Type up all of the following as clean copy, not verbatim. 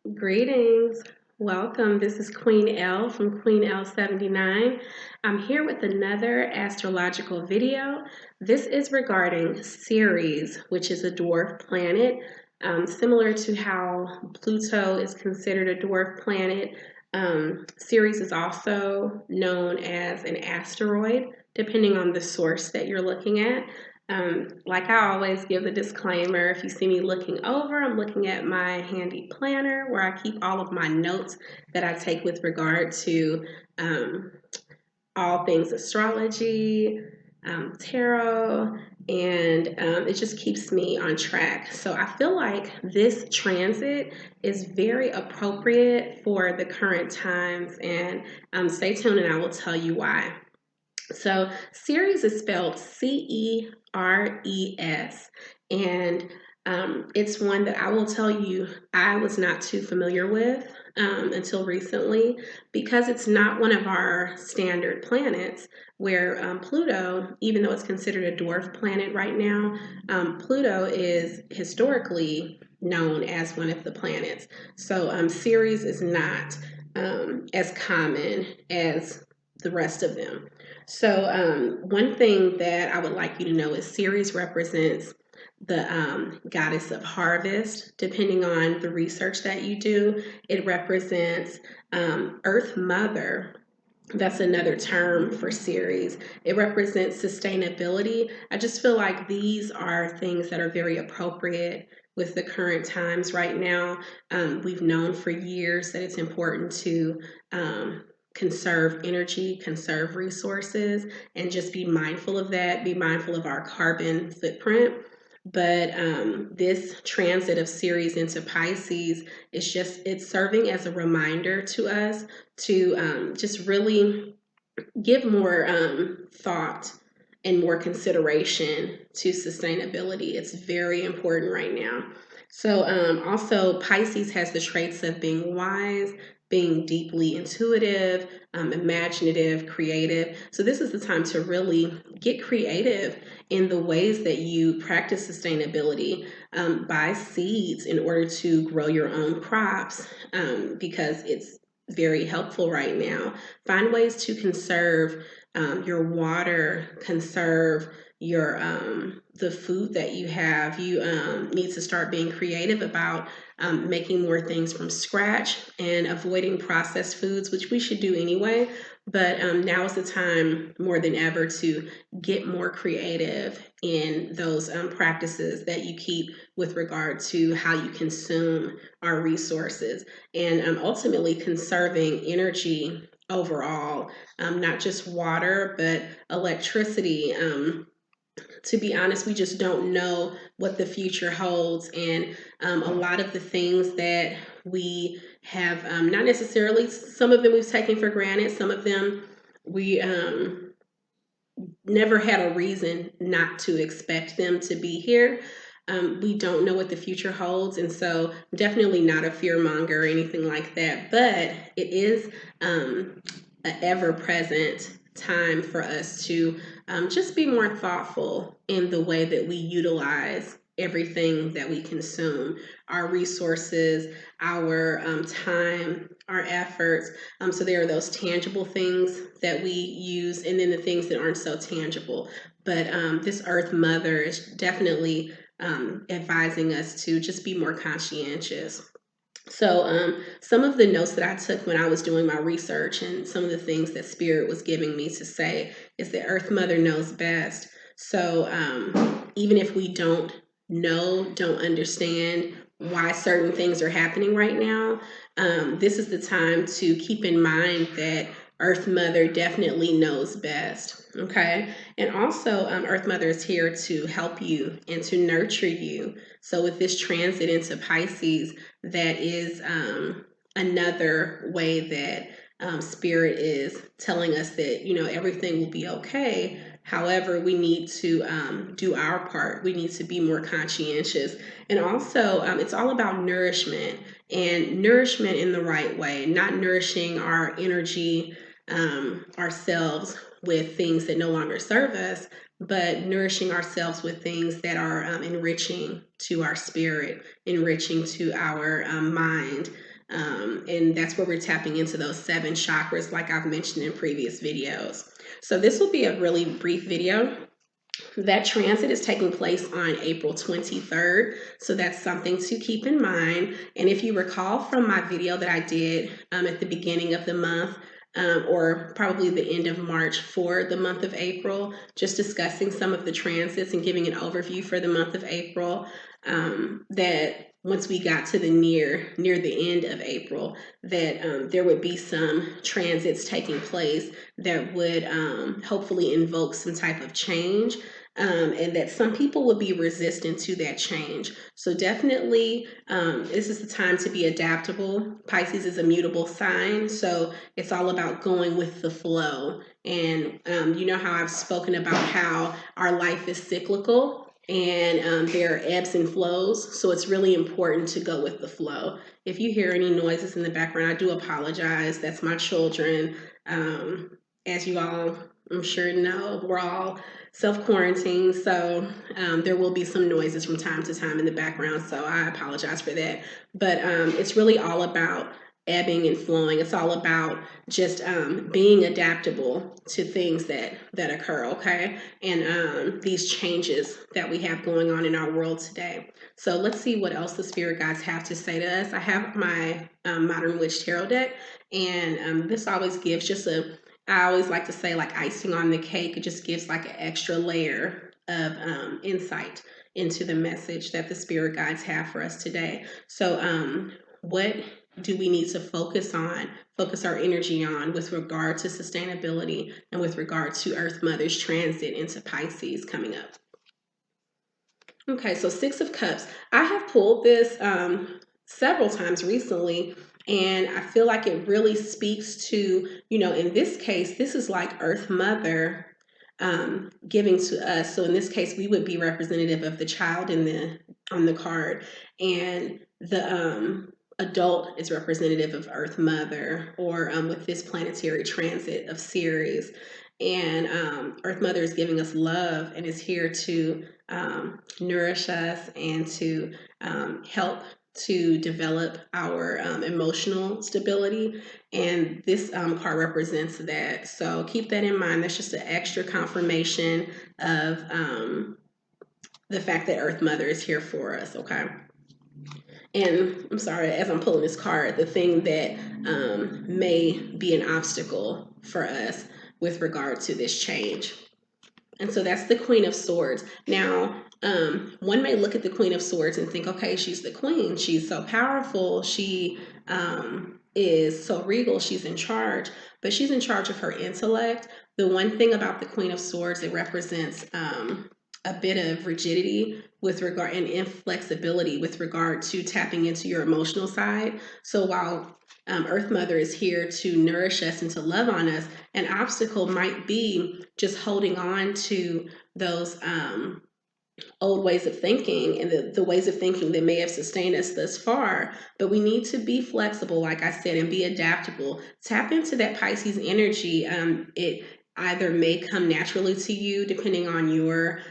Greetings. Welcome. This is Queen Elle from QueenElle79. I'm here with another astrological video. This is regarding Ceres, which is a dwarf planet. Similar to how Pluto is considered a dwarf planet, Ceres is also known as an asteroid, depending on the source that you're looking at. Like I always give the disclaimer, if you see me looking over, I'm looking at my handy planner where I keep all of my notes that I take with regard to um, all things astrology, tarot, and it just keeps me on track. So I feel like this transit is very appropriate for the current times, and stay tuned and I will tell you why. So Ceres is spelled Ceres, and it's one that I will tell you I was not too familiar with until recently because it's not one of our standard planets. Where Pluto, even though it's considered a dwarf planet right now, Pluto is historically known as one of the planets. So Ceres is not as common as the rest of them. So, one thing that I would like you to know is Ceres represents the goddess of harvest. Depending on the research that you do, it represents Earth Mother. That's another term for Ceres. It represents sustainability. I just feel like these are things that are very appropriate with the current times right now. We've known for years that it's important to conserve energy, conserve resources, and just be mindful of that, be mindful of our carbon footprint. But this transit of Ceres into Pisces is it's serving as a reminder to us to just really give more thought and more consideration to sustainability. It's very important right now. So, also, Pisces has the traits of being wise, being deeply intuitive, imaginative, creative. So, this is the time to really get creative in the ways that you practice sustainability. Buy seeds in order to grow your own crops because it's very helpful right now. Find ways to conserve your water, conserve your the food that you have. You need to start being creative about making more things from scratch and avoiding processed foods, which we should do anyway. But now is the time more than ever to get more creative in those practices that you keep with regard to how you consume our resources and ultimately conserving energy overall, not just water, but electricity. To be honest, we just don't know what the future holds. And a lot of the things that we have, not necessarily, some of them we've taken for granted, some of them we never had a reason not to expect them to be here. We don't know what the future holds, and so definitely not a fear monger or anything like that. But it is an ever present time for us to just be more thoughtful in the way that we utilize everything that we consume, our resources, our time, our efforts. So there are those tangible things that we use, and then the things that aren't so tangible. But this Earth Mother is definitely advising us to just be more conscientious. So, some of the notes that I took when I was doing my research and some of the things that Spirit was giving me to say is that Earth Mother knows best. So, even if we don't know, don't understand why certain things are happening right now, this is the time to keep in mind that Earth Mother definitely knows best. Okay. And also, Earth Mother is here to help you and to nurture you. So, with this transit into Pisces, that is another way that Spirit is telling us that, everything will be okay. However, we need to do our part. We need to be more conscientious. And also, it's all about nourishment and nourishment in the right way, not nourishing our energy ourselves with things that no longer serve us, but nourishing ourselves with things that are enriching to our spirit, enriching to our mind. And that's where we're tapping into those 7 chakras, like I've mentioned in previous videos. So this will be a really brief video. That transit is taking place on April 23rd, so that's something to keep in mind. And if you recall from my video that I did at the beginning of the month, or probably the end of March for the month of April, just discussing some of the transits and giving an overview for the month of April, that once we got to the near the end of April, that there would be some transits taking place that would hopefully invoke some type of change, and that some people would be resistant to that change. So definitely, this is the time to be adaptable. Pisces is a mutable sign, so it's all about going with the flow. And you know how I've spoken about how our life is cyclical, and there are ebbs and flows, so it's really important to go with the flow. If you hear any noises in the background, I do apologize. That's my children. As you all, I'm sure, know, we're all self-quarantine, so there will be some noises from time to time in the background, so I apologize for that. But it's really all about ebbing and flowing. It's all about just being adaptable to things that occur, okay? And these changes that we have going on in our world today. So let's see what else the spirit guides have to say to us. I have my Modern Witch Tarot deck, and this always gives just I always like to say, like icing on the cake. It just gives like an extra layer of insight into the message that the spirit guides have for us today. So what do we need to focus our energy on with regard to sustainability and with regard to Earth Mother's transit into Pisces coming up? Okay, so 6 of Cups. I have pulled this several times recently, and I feel like it really speaks to, in this case, this is like Earth Mother giving to us. So in this case, we would be representative of the child on the card, and the adult is representative of Earth Mother, or with this planetary transit of Ceres. And Earth Mother is giving us love and is here to nourish us and to help to develop our emotional stability. And this card represents that. So keep that in mind. That's just an extra confirmation of the fact that Earth Mother is here for us, okay? And I'm sorry, as I'm pulling this card, the thing that may be an obstacle for us with regard to this change. And so that's the Queen of Swords. Now, one may look at the Queen of Swords and think, okay, she's the queen. She's so powerful. She is so regal. She's in charge. But she's in charge of her intellect. The one thing about the Queen of Swords, it represents a bit of rigidity with regard and inflexibility with regard to tapping into your emotional side. So while Earth Mother is here to nourish us and to love on us, an obstacle might be just holding on to those old ways of thinking and the ways of thinking that may have sustained us thus far. But we need to be flexible, like I said, and be adaptable. Tap into that Pisces energy. It either may come naturally to you depending on your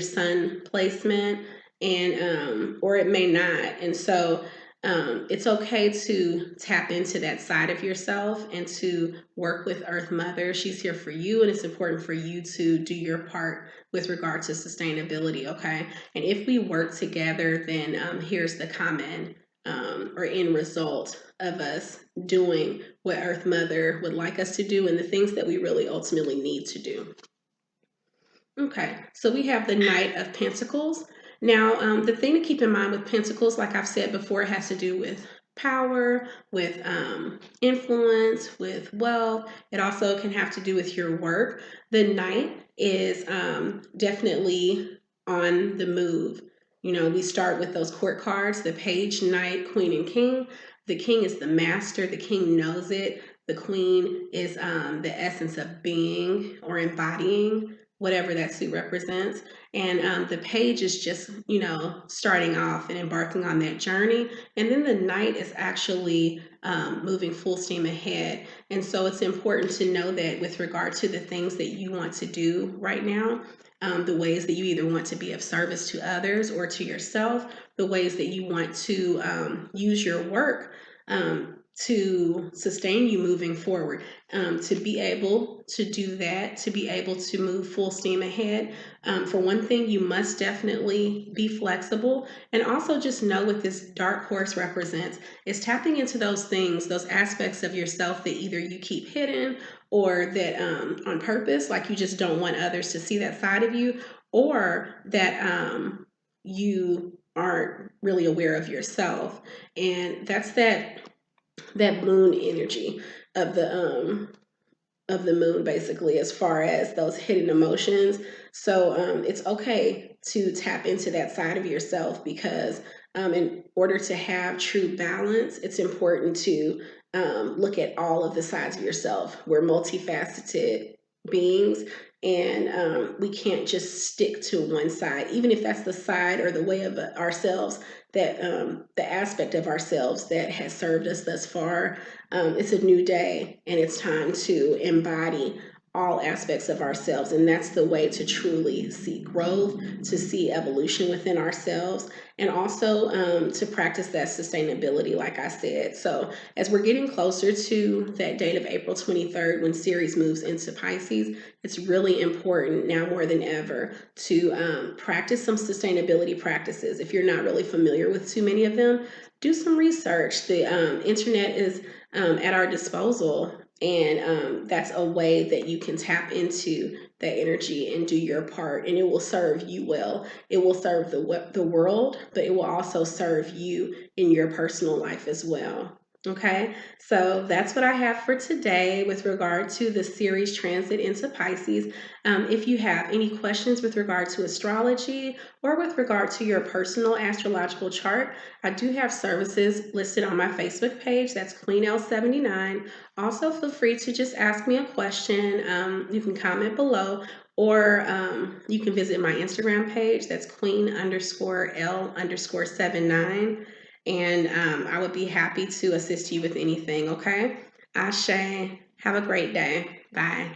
sun placement, and or it may not. And so it's okay to tap into that side of yourself and to work with Earth Mother. She's here for you, and it's important for you to do your part with regard to sustainability, okay? And if we work together, then here's the common or end result of us doing what Earth Mother would like us to do and the things that we really ultimately need to do. Okay, so we have the Knight of Pentacles. Now, the thing to keep in mind with Pentacles, like I've said before, it has to do with power, with influence, with wealth. It also can have to do with your work. The Knight is definitely on the move. We start with those court cards, the Page, Knight, Queen, and King. The King is the master. The King knows it. The Queen is the essence of being or embodying whatever that suit represents. And the Page is just, starting off and embarking on that journey. And then the Knight is actually moving full steam ahead. And so it's important to know that with regard to the things that you want to do right now, the ways that you either want to be of service to others or to yourself, the ways that you want to use your work to sustain you moving forward, to be able to do that, to be able to move full steam ahead. For one thing, you must definitely be flexible, and also just know what this dark horse represents is tapping into those things, those aspects of yourself that either you keep hidden or that on purpose, like you just don't want others to see that side of you, or that you aren't really aware of yourself. And that's that moon energy of the moon, basically, as far as those hidden emotions. So it's okay to tap into that side of yourself, because in order to have true balance, it's important to look at all of the sides of yourself. We're multifaceted beings, and we can't just stick to one side, even if that's the side or the way of ourselves that the aspect of ourselves that has served us thus far. It's a new day, and it's time to embody all aspects of ourselves. And that's the way to truly see growth, to see evolution within ourselves, and also to practice that sustainability, like I said. So, as we're getting closer to that date of April 23rd, when Ceres moves into Pisces, it's really important now more than ever to practice some sustainability practices. If you're not really familiar with too many of them, do some research. The internet is at our disposal. And that's a way that you can tap into that energy and do your part, and it will serve you well. It will serve the world, but it will also serve you in your personal life as well. Okay, so that's what I have for today with regard to the Ceres transit into Pisces. If you have any questions with regard to astrology or with regard to your personal astrological chart, I do have services listed on my Facebook page. That's QueenElle79. Also, feel free to just ask me a question. You can comment below, or you can visit my Instagram page. That's Queen_Elle_79. And I would be happy to assist you with anything, okay? Ashe, have a great day. Bye.